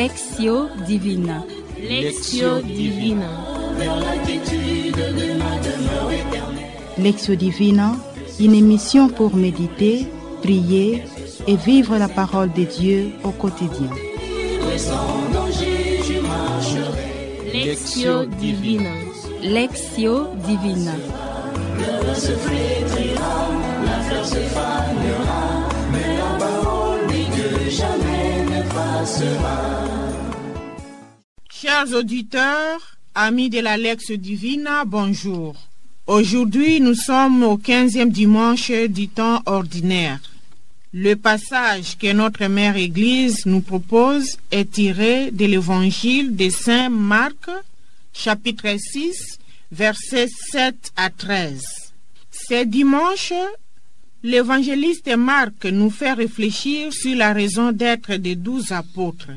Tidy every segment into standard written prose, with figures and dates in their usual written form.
Lectio Divina. Lectio Divina. Lectio Divina, une émission pour méditer, prier et vivre la parole de Dieu au quotidien. Lectio Divina. Lectio Divina. Le se flétrira, la fleur se fanera, mais la parole dit que jamais ne passera. Chers auditeurs, amis de la Lectio Divina, bonjour. Aujourd'hui, nous sommes au 15e dimanche du temps ordinaire. Le passage que notre Mère Église nous propose est tiré de l'Évangile de Saint Marc, chapitre 6, versets 7 à 13. Ce dimanche, l'évangéliste Marc nous fait réfléchir sur la raison d'être des 12 apôtres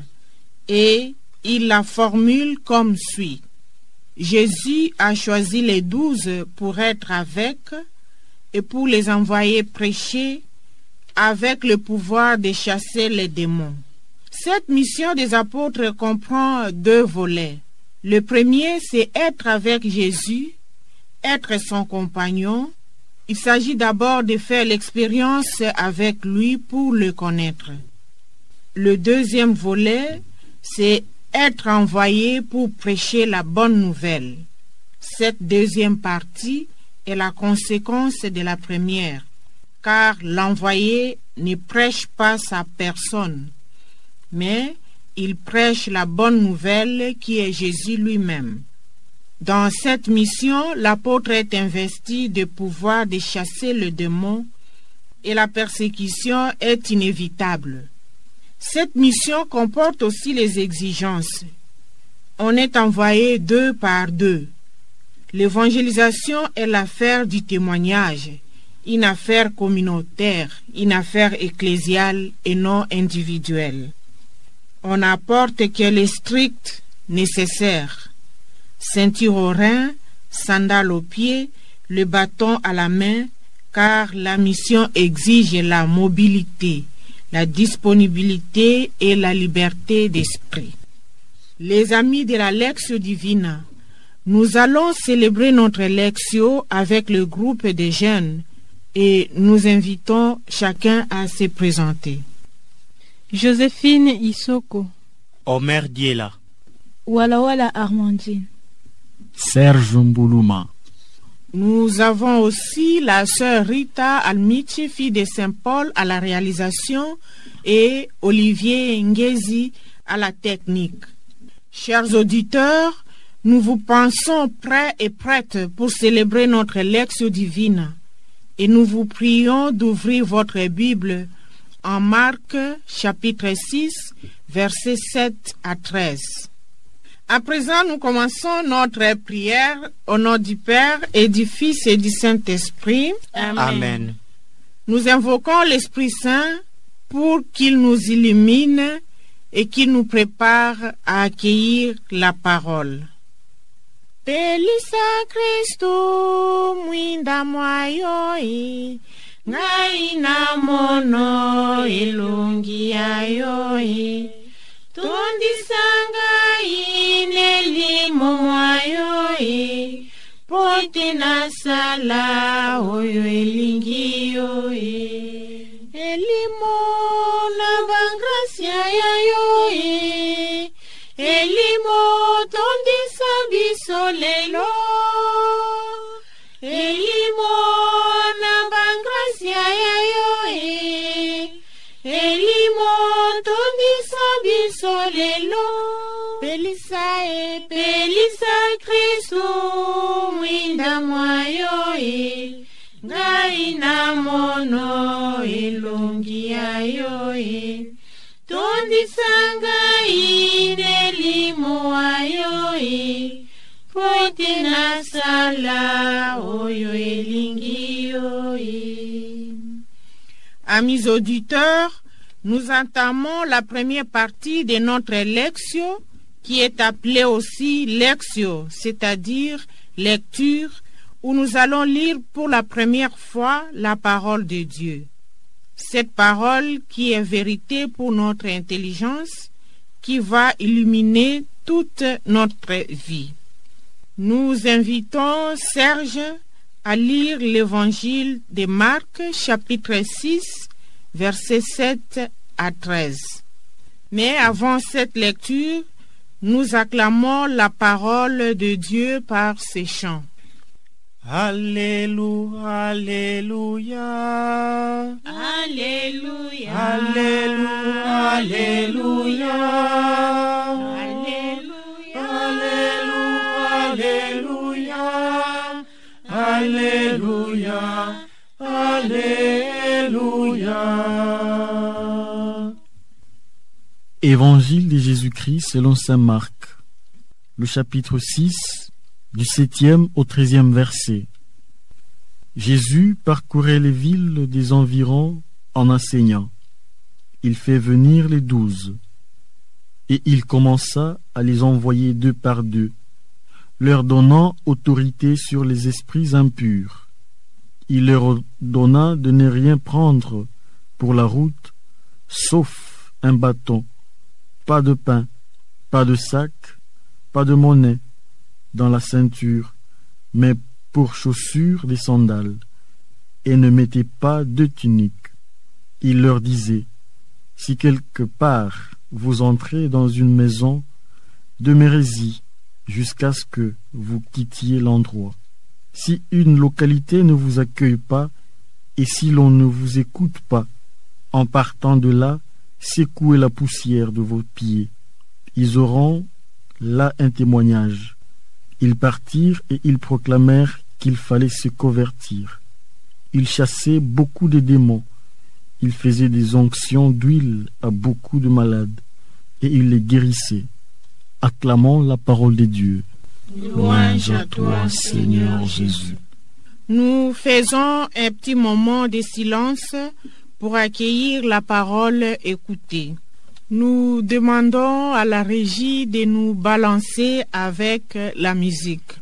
et il la formule comme suit. Jésus a choisi les 12 pour être avec et pour les envoyer prêcher avec le pouvoir de chasser les démons. Cette mission des apôtres comprend 2 volets. Le premier, c'est être avec Jésus, être son compagnon. Il s'agit d'abord de faire l'expérience avec lui pour le connaître. Le deuxième volet, c'est être envoyé pour prêcher la bonne nouvelle. Cette deuxième partie est la conséquence de la première, car l'envoyé ne prêche pas sa personne, mais il prêche la bonne nouvelle qui est Jésus lui-même. Dans cette mission, l'apôtre est investi de pouvoir de chasser le démon et la persécution est inévitable. Cette mission comporte aussi les exigences. On est envoyé 2 par 2. L'évangélisation est l'affaire du témoignage, une affaire communautaire, une affaire ecclésiale et non individuelle. On n'apporte que les strict nécessaires. Ceinture aux reins, sandales aux pieds, le bâton à la main, car la mission exige la mobilité, la disponibilité et la liberté d'esprit. Les amis de la Lectio Divina, nous allons célébrer notre Lectio avec le groupe des jeunes et nous invitons chacun à se présenter. Joséphine Isoko, Omer Diela, Wala Armandine, Serge Mboulouma. Nous avons aussi la sœur Rita Almichi, fille de Saint-Paul, à la réalisation et Olivier Ngezi à la technique. Chers auditeurs, nous vous pensons prêts et prêtes pour célébrer notre Lectio Divina et nous vous prions d'ouvrir votre Bible en Marc chapitre 6, versets 7 à 13. À présent, nous commençons notre prière au nom du Père et du Fils et du Saint-Esprit. Amen. Nous invoquons l'Esprit Saint pour qu'il nous illumine et qu'il nous prépare à accueillir la parole. Pelisa Christo mwinda mwayoi ngaina mono ilungi ayoi tundisanga inelimo mwayoi pote na sala oyo elingiyoi elimo na bangracia yayoi elimo tondisa biso lelo elimo na bangracia yayoi elimo tondisa biso lelo pelisa Kristo mwinda mwayoi ngai na mono elongi ayoi tondisanga inelimo ayoi pote na sala oyo elingi yoi. Amis auditeurs, nous entamons la première partie de notre Lectio qui est appelée aussi Lectio, c'est-à-dire lecture, où nous allons lire pour la première fois la parole de Dieu. Cette parole qui est vérité pour notre intelligence qui va illuminer toute notre vie. Nous invitons Serge à lire l'évangile de Marc, chapitre 6, versets 7 à 13. Mais avant cette lecture, nous acclamons la parole de Dieu par ces chants. Alléluia, Alléluia, Alléluia, Alléluia, Alléluia, Alléluia, Alléluia, Alléluia. Évangile de Jésus-Christ selon saint Marc, le chapitre 6, du 7e au 13e verset. Jésus parcourait les villes des environs en enseignant. Il fait venir les 12, et il commença à les envoyer 2 par 2, leur donnant autorité sur les esprits impurs. Il leur ordonna de ne rien prendre pour la route, sauf un bâton, pas de pain, pas de sac, pas de monnaie dans la ceinture, mais pour chaussures des sandales, et ne mettez pas de tunique. Il leur disait, si quelque part vous entrez dans une maison, demeurez-y jusqu'à ce que vous quittiez l'endroit. Si une localité ne vous accueille pas, et si l'on ne vous écoute pas, en partant de là, secouez la poussière de vos pieds. Ils auront là un témoignage. Ils partirent et ils proclamèrent qu'il fallait se convertir. Ils chassaient beaucoup de démons. Ils faisaient des onctions d'huile à beaucoup de malades et ils les guérissaient. Acclamons la parole de Dieu. Louange à toi, Seigneur Jésus. Nous faisons un petit moment de silence pour accueillir la parole écoutée. Nous demandons à la régie de nous balancer avec la musique.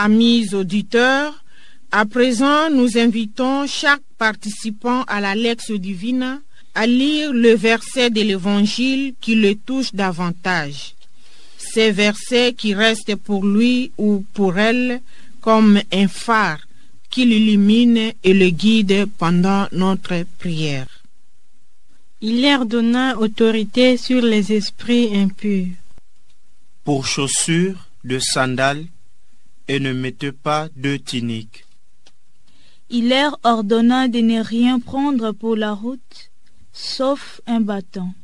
Amis auditeurs, à présent nous invitons chaque participant à la Lectio Divina à lire le verset de l'Évangile qui le touche davantage. Ces versets qui restent pour lui ou pour elle comme un phare qui l'illumine et le guide pendant notre prière. Il leur donna autorité sur les esprits impurs. Pour chaussures de sandales, et ne mettez pas de tunique. Il leur ordonna de ne rien prendre pour la route, sauf un bâton.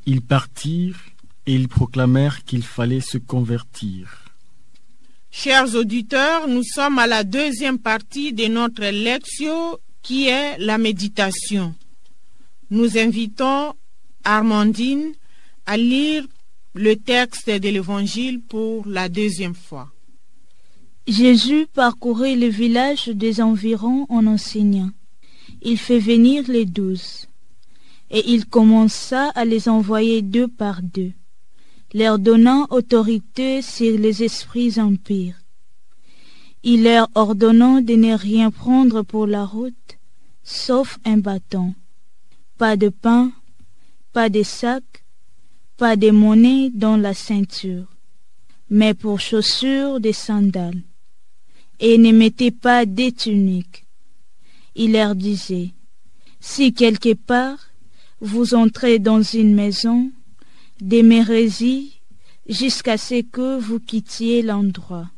Ils partirent et ils proclamèrent qu'il fallait se convertir. Chers auditeurs, nous sommes à la deuxième partie de notre lectio qui est la méditation. Nous invitons Armandine à lire le texte de l'Évangile pour la deuxième fois. Jésus parcourait les villages des environs en enseignant. Il fait venir les 12, et il commença à les envoyer 2 par 2, leur donnant autorité sur les esprits impurs. Il leur ordonnant de ne rien prendre pour la route, sauf un bâton, pas de pain, pas de sac, pas de monnaie dans la ceinture, mais pour chaussures des sandales. Et ne mettez pas de tunique. il leur disait, « Si quelque part vous entrez dans une maison, demeurez-y jusqu'à ce que vous quittiez l'endroit.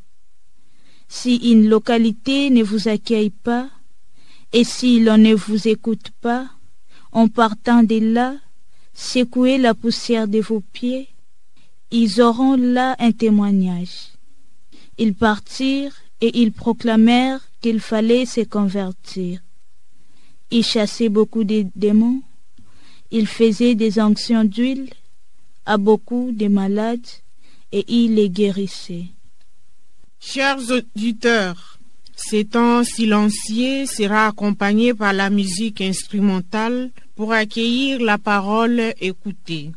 Si une localité ne vous accueille pas, et si l'on ne vous écoute pas, en partant de là, secouez la poussière de vos pieds, ils auront là un témoignage. » Ils partirent et ils proclamèrent qu'il fallait se convertir. Ils chassaient beaucoup de démons, ils faisaient des onctions d'huile à beaucoup de malades et ils les guérissaient. Chers auditeurs, ce temps silencieux sera accompagné par la musique instrumentale pour accueillir la parole écoutée.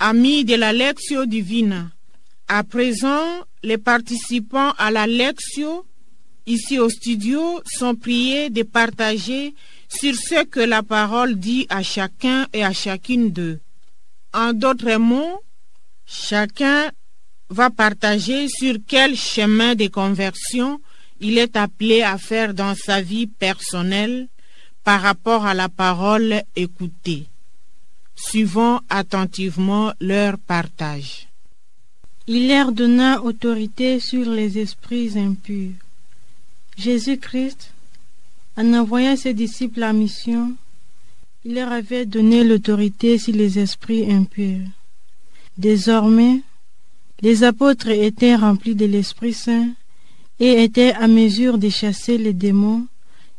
Amis de la Lectio Divina, à présent, les participants à la Lectio, ici au studio, sont priés de partager sur ce que la parole dit à chacun et à chacune d'eux. En d'autres mots, chacun va partager sur quel chemin de conversion il est appelé à faire dans sa vie personnelle par rapport à la parole écoutée. Suivons attentivement leur partage. Il leur donna autorité sur les esprits impurs. Jésus-Christ, en envoyant ses disciples en mission, il leur avait donné l'autorité sur les esprits impurs. Désormais, les apôtres étaient remplis de l'Esprit Saint et étaient à mesure de chasser les démons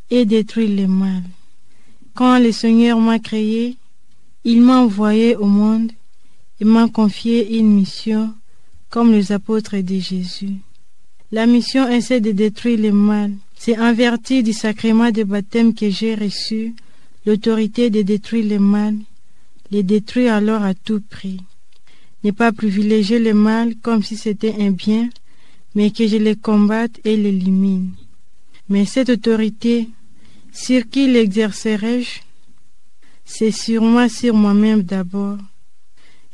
et détruire le mal. Quand le Seigneur m'a créé, il m'a envoyé au monde et m'a confié une mission comme les apôtres de Jésus. La mission essaie de détruire le mal. C'est en vertu du sacrement de baptême que j'ai reçu l'autorité de détruire le mal, les détruire alors à tout prix. Ne pas privilégier le mal comme si c'était un bien, mais que je le combatte et l'élimine. Mais cette autorité, sur qui l'exercerai-je? C'est sur moi-même d'abord.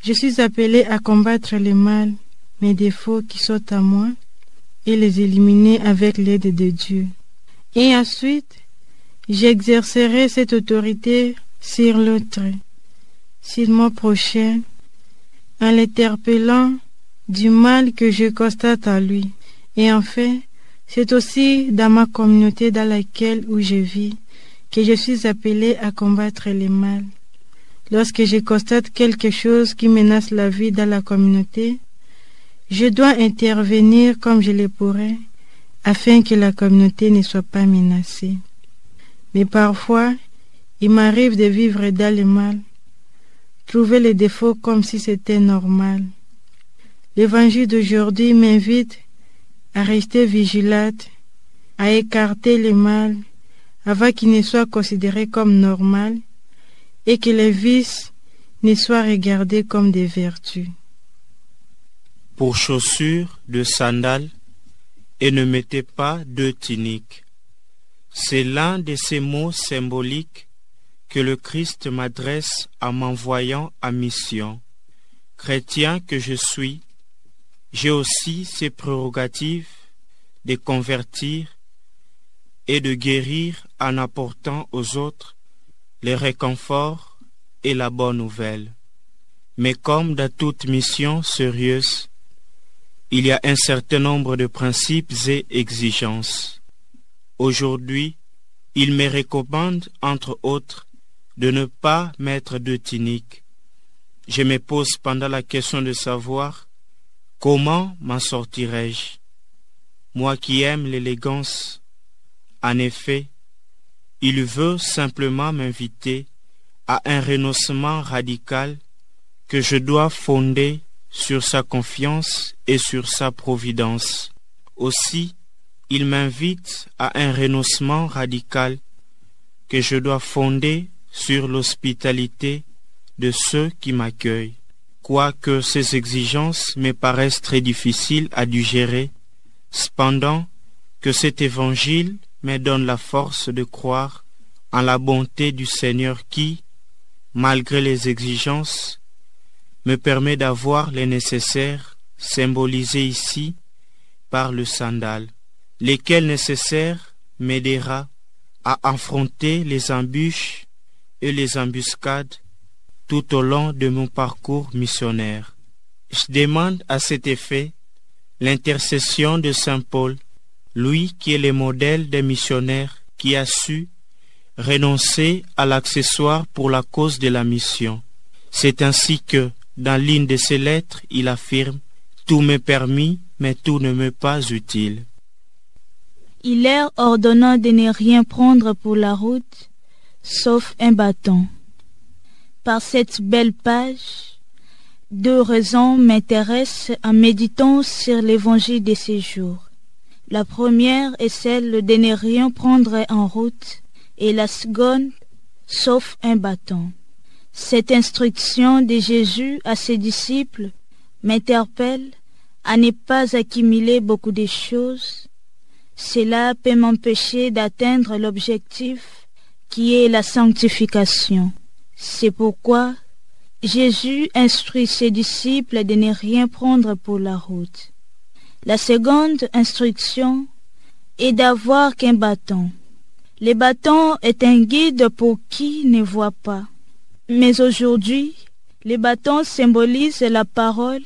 Je suis appelé à combattre le mal, mes défauts qui sont à moi, et les éliminer avec l'aide de Dieu. Et ensuite, j'exercerai cette autorité sur l'autre, sur mon prochain, en l'interpellant du mal que je constate à lui. Et enfin, c'est aussi dans ma communauté dans laquelle où je vis que je suis appelé à combattre le mal. Lorsque je constate quelque chose qui menace la vie dans la communauté, je dois intervenir comme je le pourrais, afin que la communauté ne soit pas menacée. Mais parfois, il m'arrive de vivre dans le mal, trouver les défauts comme si c'était normal. L'évangile d'aujourd'hui m'invite à rester vigilante, à écarter le mal, avant qu'il ne soit considéré comme normal et que les vices ne soient regardés comme des vertus. Pour chaussures de sandales, et ne mettez pas de tunique. C'est l'un de ces mots symboliques que le Christ m'adresse en m'envoyant en mission. Chrétien que je suis, j'ai aussi ces prérogatives de convertir et de guérir en apportant aux autres les réconforts et la bonne nouvelle. Mais comme dans toute mission sérieuse, il y a un certain nombre de principes et exigences. Aujourd'hui, il me recommande, entre autres, de ne pas mettre de tunique. Je me pose pendant la question de savoir comment m'en sortirai-je. Moi qui aime l'élégance, en effet, il veut simplement m'inviter à un renoncement radical que je dois fonder sur sa confiance et sur sa providence. Aussi, il m'invite à un renoncement radical que je dois fonder sur l'hospitalité de ceux qui m'accueillent. Quoique ces exigences me paraissent très difficiles à digérer, cependant que cet évangile me donne la force de croire en la bonté du Seigneur qui, malgré les exigences, me permet d'avoir les nécessaires symbolisés ici par le sandal, lesquels nécessaires m'aidera à affronter les embûches et les embuscades tout au long de mon parcours missionnaire. Je demande à cet effet l'intercession de Saint Paul, lui qui est le modèle des missionnaires qui a su renoncer à l'accessoire pour la cause de la mission. C'est ainsi que, dans l'une de ses lettres, il affirme « Tout m'est permis, mais tout ne m'est pas utile ». Il est ordonnant de ne rien prendre pour la route, sauf un bâton. Par cette belle page, 2 raisons m'intéressent en méditant sur l'évangile de ces jours. La première est celle de ne rien prendre en route, et la seconde, sauf un bâton. Cette instruction de Jésus à ses disciples m'interpelle à ne pas accumuler beaucoup de choses. Cela peut m'empêcher d'atteindre l'objectif qui est la sanctification. C'est pourquoi Jésus instruit ses disciples de ne rien prendre pour la route. La seconde instruction est d'avoir qu'un bâton. Le bâton est un guide pour qui ne voit pas. Mais aujourd'hui, le bâton symbolise la parole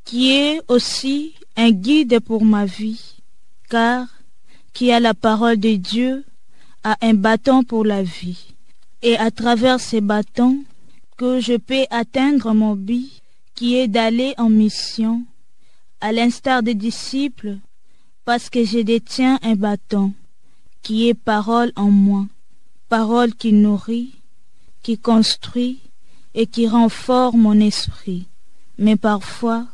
qui est aussi un guide pour ma vie, car qui a la parole de Dieu a un bâton pour la vie. Et à travers ces bâtons que je peux atteindre mon but, qui est d'aller en mission, à l'instar des disciples, parce que je détiens un bâton, qui est parole en moi, parole qui nourrit, qui construit et qui renforce mon esprit. Mais parfois,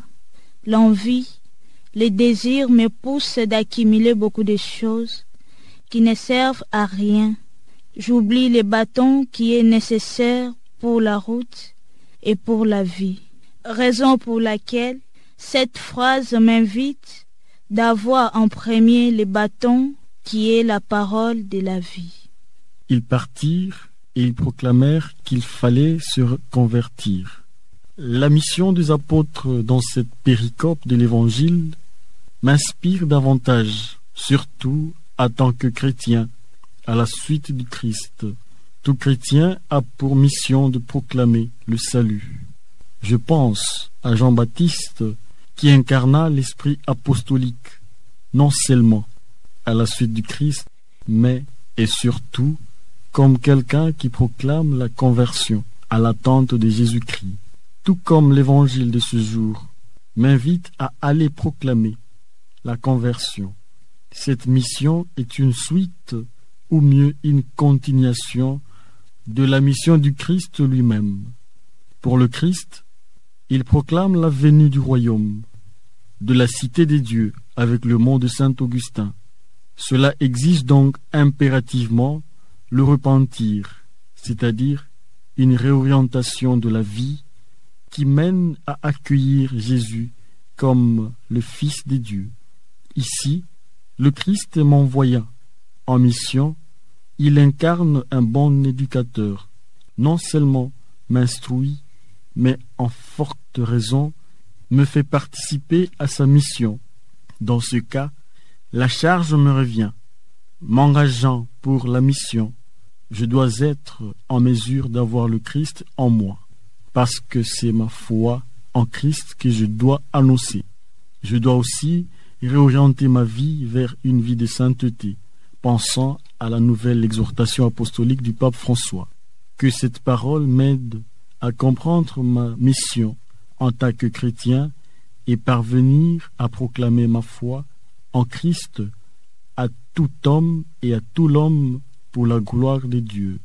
l'envie, les désirs me poussent d'accumuler beaucoup de choses qui ne servent à rien. J'oublie le bâton qui est nécessaire pour la route et pour la vie. Raison pour laquelle cette phrase m'invite d'avoir en premier le bâton qui est la parole de la vie. Ils partirent et ils proclamèrent qu'il fallait se convertir. La mission des apôtres dans cette péricope de l'Évangile m'inspire davantage, surtout en tant que chrétien, à la suite du Christ. Tout chrétien a pour mission de proclamer le salut. Je pense à Jean-Baptiste qui incarna l'esprit apostolique, non seulement à la suite du Christ, mais et surtout comme quelqu'un qui proclame la conversion à l'attente de Jésus-Christ. Tout comme l'évangile de ce jour m'invite à aller proclamer la conversion. Cette mission est une suite, ou mieux une continuation, de la mission du Christ lui-même. Pour le Christ, il proclame la venue du royaume, de la cité des dieux, avec le mot de saint Augustin. Cela exige donc impérativement le repentir, c'est-à-dire une réorientation de la vie qui mène à accueillir Jésus comme le Fils des dieux. Ici, le Christ m'envoya en mission, il incarne un bon éducateur, non seulement m'instruit, mais en forte raison me fait participer à sa mission. Dans ce cas, la charge me revient. M'engageant pour la mission, je dois être en mesure d'avoir le Christ en moi, parce que c'est ma foi en Christ que je dois annoncer. Je dois aussi réorienter ma vie vers une vie de sainteté, pensant à la nouvelle exhortation apostolique du pape François. Que cette parole m'aide à comprendre ma mission en tant que chrétien et parvenir à proclamer ma foi en Christ à tout homme et à tout l'homme pour la gloire de Dieu.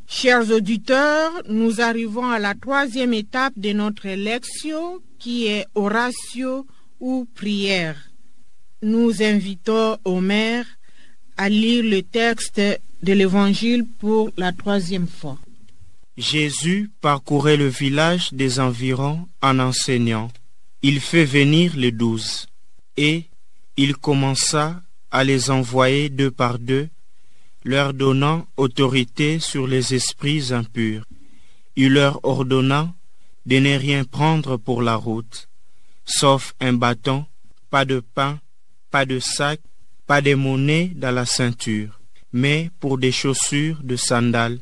Chers auditeurs, nous arrivons à la troisième étape de notre lectio qui est oratio ou prière. Nous invitons Omer à lire le texte de l'Évangile pour la troisième fois. Jésus parcourait le village des environs en enseignant. Il fait venir les 12 et il commença à les envoyer 2 par 2, leur donnant autorité sur les esprits impurs. Il leur ordonna de ne rien prendre pour la route, sauf un bâton, pas de pain, pas de sac, pas de monnaie dans la ceinture, mais pour chaussures de sandales,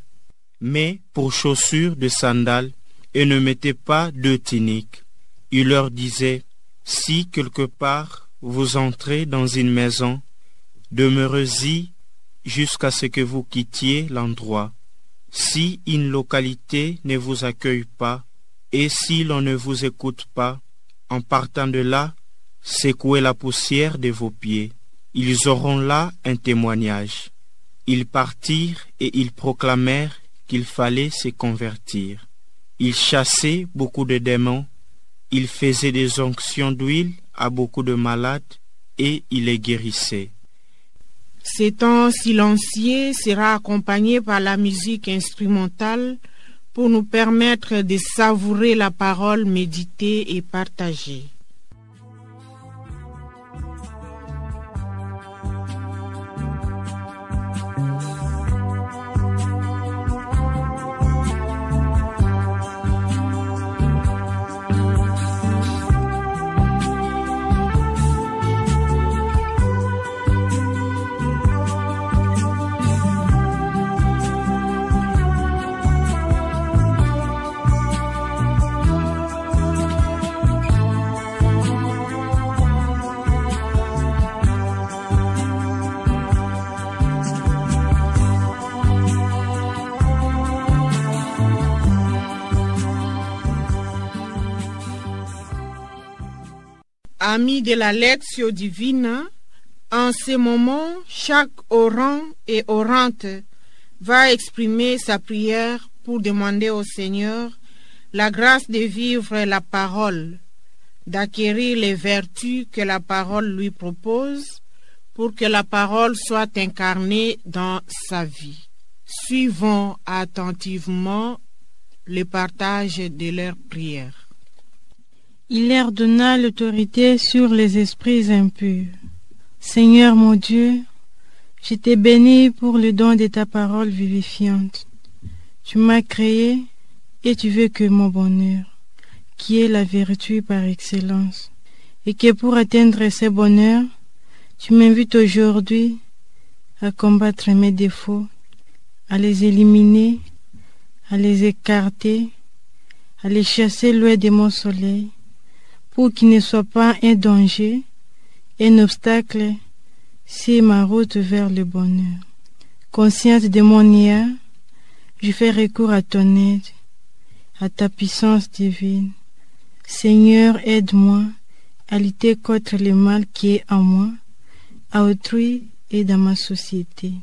et ne mettez pas 2 tuniques. Il leur disait, si quelque part vous entrez dans une maison, demeurez-y jusqu'à ce que vous quittiez l'endroit. Si une localité ne vous accueille pas, et si l'on ne vous écoute pas, en partant de là, secouez la poussière de vos pieds. Ils auront là un témoignage. Ils partirent et ils proclamèrent qu'il fallait se convertir. Ils chassaient beaucoup de démons, ils faisaient des onctions d'huile à beaucoup de malades et ils les guérissaient. Ce temps silencieux sera accompagné par la musique instrumentale pour nous permettre de savourer la parole méditée et partagée. Amis de la Lectio Divina, en ce moment, chaque orant et orante va exprimer sa prière pour demander au Seigneur la grâce de vivre la parole, d'acquérir les vertus que la parole lui propose pour que la parole soit incarnée dans sa vie. Suivons attentivement le partage de leurs prières. Il leur donna l'autorité sur les esprits impurs. Seigneur mon Dieu, je t'ai béni pour le don de ta parole vivifiante. Tu m'as créé et tu veux que mon bonheur, qui est la vertu par excellence, et que pour atteindre ce bonheur, tu m'invites aujourd'hui à combattre mes défauts, à les éliminer, à les écarter, à les chasser loin de mon soleil, pour qu'ils ne soient pas un danger, un obstacle sur ma route vers le bonheur. Consciente de mon néant, je fais recours à ton aide, à ta puissance divine. Seigneur, aide-moi à lutter contre le mal qui est en moi, à autrui et dans ma société.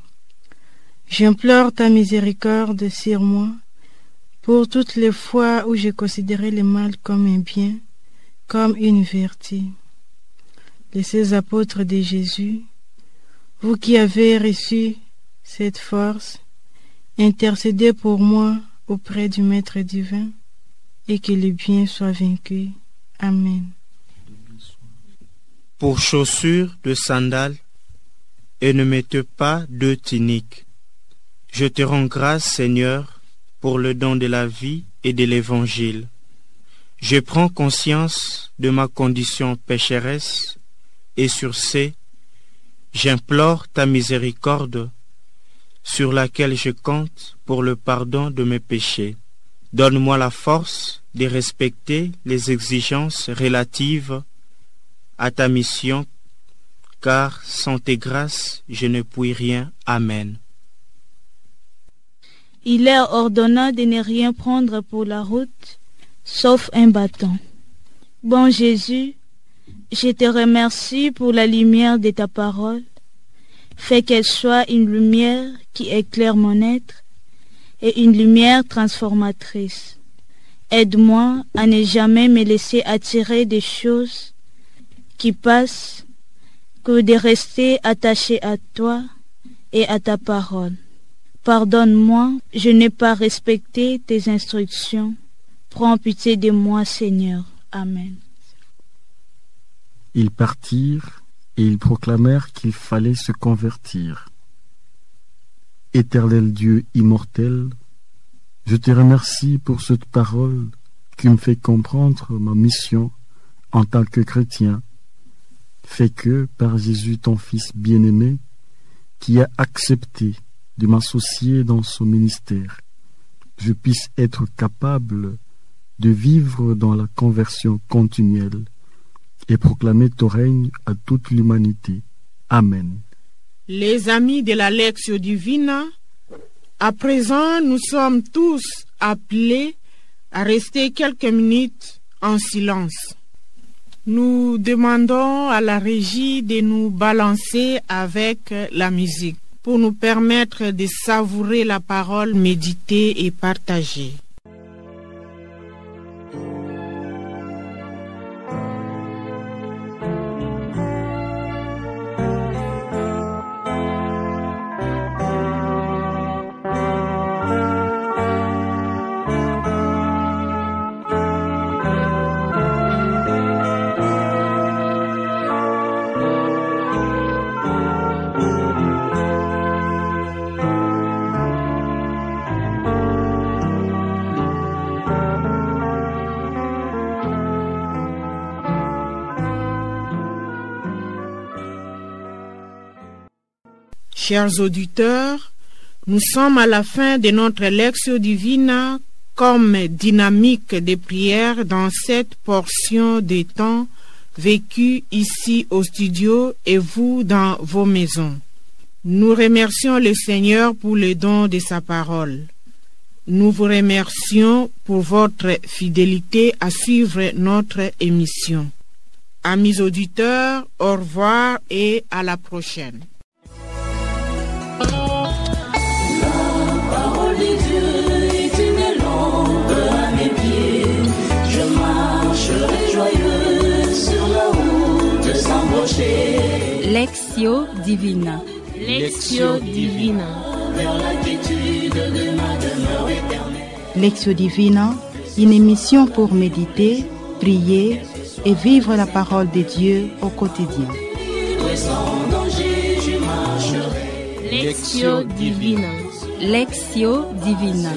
J'implore ta miséricorde sur moi pour toutes les fois où j'ai considéré le mal comme un bien, comme une vertu. Les 16 apôtres de Jésus, vous qui avez reçu cette force, intercédez pour moi auprès du Maître divin et que le bien soit vaincu. Amen. Pour chaussures de sandales, et ne mettez pas 2 tuniques. Je te rends grâce, Seigneur, pour le don de la vie et de l'Évangile. Je prends conscience de ma condition pécheresse et sur ce, j'implore ta miséricorde sur laquelle je compte pour le pardon de mes péchés. Donne-moi la force de respecter les exigences relatives à ta mission, car sans tes grâces, je ne puis rien. Amen. Il leur ordonna de ne rien prendre pour la route, sauf un bâton. Bon Jésus, je te remercie pour la lumière de ta parole. Fais qu'elle soit une lumière qui éclaire mon être et une lumière transformatrice. Aide-moi à ne jamais me laisser attirer des choses qui passent, que de rester attaché à toi et à ta parole. Pardonne-moi, je n'ai pas respecté tes instructions. Prends pitié de moi, Seigneur. Amen. Ils partirent et ils proclamèrent qu'il fallait se convertir. Éternel Dieu immortel, je te remercie pour cette parole qui me fait comprendre ma mission en tant que chrétien. Fais que, par Jésus ton Fils bien-aimé, qui a accepté de m'associer dans son ministère, je puisse être capable de vivre dans la conversion continuelle et proclamer ton règne à toute l'humanité. Amen. Les amis de la Lectio Divina, à présent, nous sommes tous appelés à rester quelques minutes en silence. Nous demandons à la régie de nous balancer avec la musique pour nous permettre de savourer la parole méditée et partagée. Chers auditeurs, nous sommes à la fin de notre Lectio Divina comme dynamique de prière dans cette portion de temps vécu ici au studio et vous dans vos maisons. Nous remercions le Seigneur pour le don de sa parole. Nous vous remercions pour votre fidélité à suivre notre émission. Amis auditeurs, au revoir et à la prochaine. Lectio Divina. Lectio Divina. Lectio Divina, une émission pour méditer, prier et vivre la parole de Dieu au quotidien. Lectio Divina. Lectio Divina.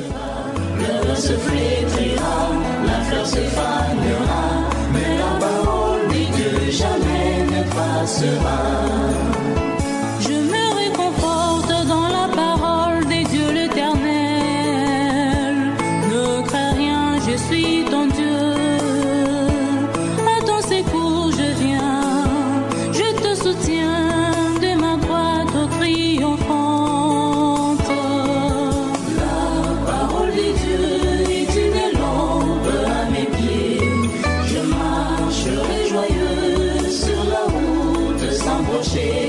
Le se flétrira, la fleur se fanera, mais la parole de Dieu jamais ne passera. Je me réconforte dans la parole de Dieu l'Éternel. Ne crains rien, je suis ton Dieu. À ton secours je viens, je te soutiens de ma droite triomphante. La parole de Dieu est une lampe à mes pieds. Je marcherai joyeux sur la route sans broncher.